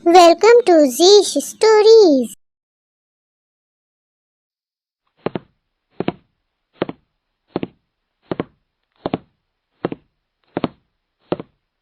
Welcome to Zish Stories.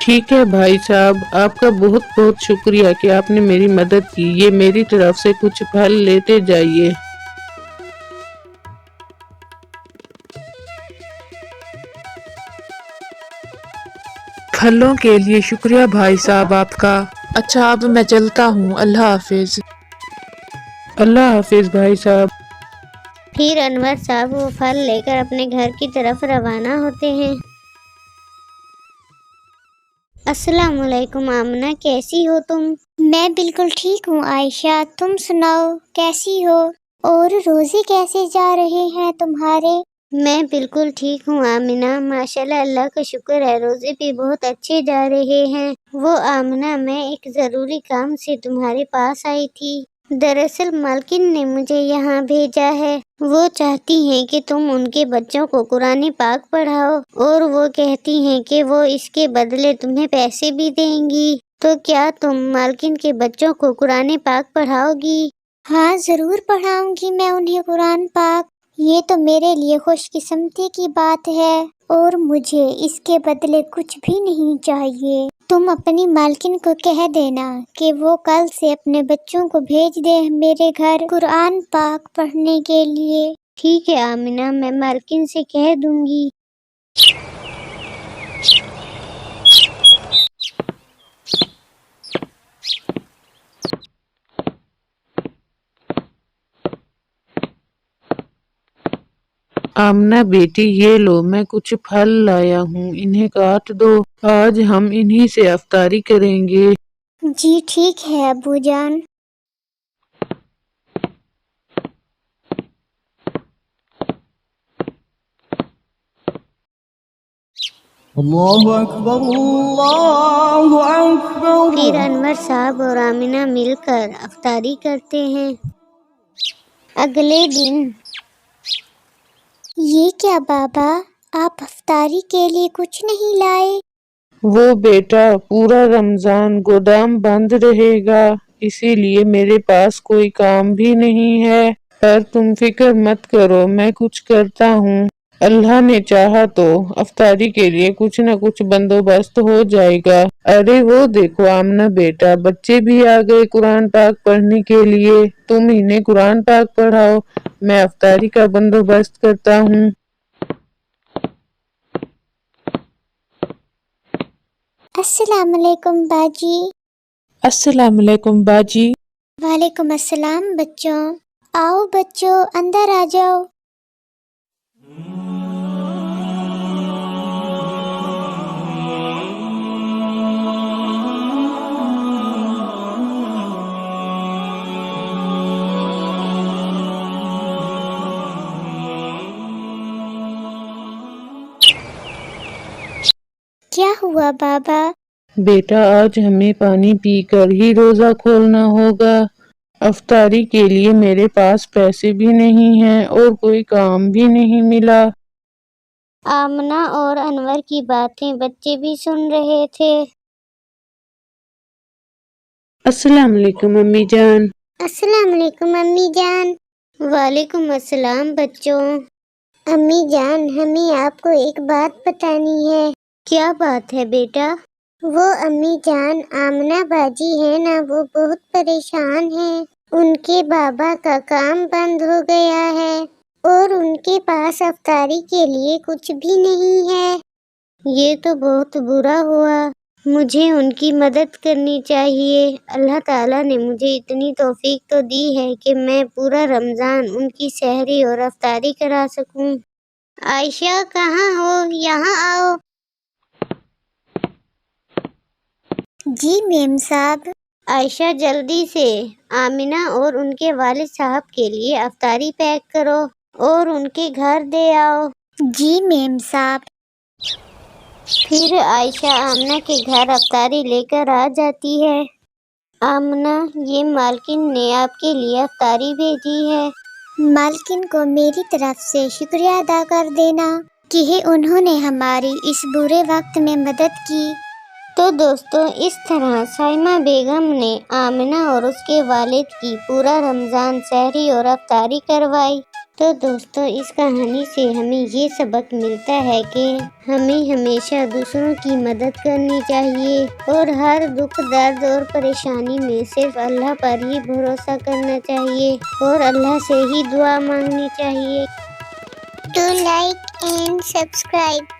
ٹھیک ہے بھائی صاحب، آپ کا بہت بہت شکریہ کہ آپ نے میری مدد کی۔ یہ میری طرف سے کچھ پھل لیتے جائیے۔ پھلوں کے لیے شکریہ بھائی صاحب آپ کا۔ اچھا اب میں چلتا ہوں، اللہ حافظ۔ اللہ حافظ بھائی صاحب۔ پھر انور صاحب وہ پھل لے کر اپنے گھر کی طرف روانہ ہوتے ہیں۔ السلام علیکم آمنہ، کیسی ہو تم؟ میں بالکل ٹھیک ہوں عائشہ، تم سناؤ کیسی ہو؟ اور روزے کیسے جا رہے ہیں تمہارے؟ میں بالکل ٹھیک ہوں آمنہ، ماشاءاللہ اللہ کا شکر ہے، روزے بھی بہت اچھے جا رہے ہیں۔ وہ آمنہ، میں ایک ضروری کام سے تمہارے پاس آئی تھی۔ دراصل مالکن نے مجھے یہاں بھیجا ہے، وہ چاہتی ہیں کہ تم ان کے بچوں کو قرآن پاک پڑھاؤ، اور وہ کہتی ہیں کہ وہ اس کے بدلے تمہیں پیسے بھی دیں گی۔ تو کیا تم مالکن کے بچوں کو قرآن پاک پڑھاؤ گی؟ ہاں ضرور پڑھاؤں گی میں انہیں قرآن پاک، یہ تو میرے لیے خوش قسمتی کی بات ہے، اور مجھے اس کے بدلے کچھ بھی نہیں چاہیے۔ تم اپنی مالکن کو کہہ دینا کہ وہ کل سے اپنے بچوں کو بھیج دے میرے گھر قرآن پاک پڑھنے کے لیے۔ ٹھیک ہے آمنہ، میں مالکن سے کہہ دوں گی۔ آمنہ بیٹی، یہ لو، میں کچھ پھل لایا ہوں، انہیں کاٹ دو، آج ہم انہی سے افطاری کریں گے۔ جی ٹھیک ہے ابو جان۔ اللہ اکبر اللہ اکبر۔ پھر انور صاحب اور آمنہ مل کر افطاری کرتے ہیں۔ اگلے دن، یہ کیا بابا، آپ افطاری کے لیے کچھ نہیں لائے؟ وہ بیٹا، پورا رمضان گودام بند رہے گا، اسی لیے میرے پاس کوئی کام بھی نہیں ہے، پر تم فکر مت کرو، میں کچھ کرتا ہوں، اللہ نے چاہا تو افطاری کے لیے کچھ نہ کچھ بندوبست ہو جائے گا۔ ارے وہ دیکھو آمنہ بیٹا، بچے بھی آ گئے قرآن پاک پڑھنے کے لیے، تم انہیں قرآن پاک پڑھاؤ، میں افطاری کا بندوبست کرتا ہوں۔ السلام علیکم باجی۔ السلام علیکم باجی۔ وعلیکم السلام بچوں، آؤ بچوں اندر آ جاؤ۔ کیا ہوا بابا؟ بیٹا آج ہمیں پانی پی کر ہی روزہ کھولنا ہوگا، افطاری کے لیے میرے پاس پیسے بھی نہیں ہیں اور کوئی کام بھی نہیں ملا۔ آمنہ اور انور کی باتیں بچے بھی سن رہے تھے۔ السلام علیکم امی جان۔ السلام علیکم امی جان۔ وعلیکم السلام بچوں۔ امی جان، ہمیں آپ کو ایک بات بتانی ہے۔ کیا بات ہے بیٹا؟ وہ امی جان، آمنہ باجی ہے نا، وہ بہت پریشان ہیں، ان کے بابا کا کام بند ہو گیا ہے اور ان کے پاس افطاری کے لیے کچھ بھی نہیں ہے۔ یہ تو بہت برا ہوا، مجھے ان کی مدد کرنی چاہیے۔ اللہ تعالیٰ نے مجھے اتنی توفیق تو دی ہے کہ میں پورا رمضان ان کی سحری اور افطاری کرا سکوں۔ عائشہ کہاں ہو؟ یہاں آؤ۔ جی میم صاحب۔ عائشہ جلدی سے آمنہ اور ان کے والد صاحب کے لیے افطاری پیک کرو اور ان کے گھر دے آؤ۔ جی میم صاحب۔ پھر عائشہ آمنہ کے گھر افطاری لے کر آ جاتی ہے۔ آمنہ، یہ مالکن نے آپ کے لیے افطاری بھیجی ہے، مالکن کو میری طرف سے شکریہ ادا کر دینا کہ انہوں نے ہماری اس برے وقت میں مدد کی۔ تو دوستو، اس طرح سائمہ بیگم نے آمنہ اور اس کے والد کی پورا رمضان سحری اور افطاری کروائی۔ تو دوستوں اس کہانی سے ہمیں یہ سبق ملتا ہے کہ ہمیں ہمیشہ دوسروں کی مدد کرنی چاہیے اور ہر دکھ درد اور پریشانی میں صرف اللہ پر ہی بھروسہ کرنا چاہیے اور اللہ سے ہی دعا مانگنی چاہیے. Do like and subscribe.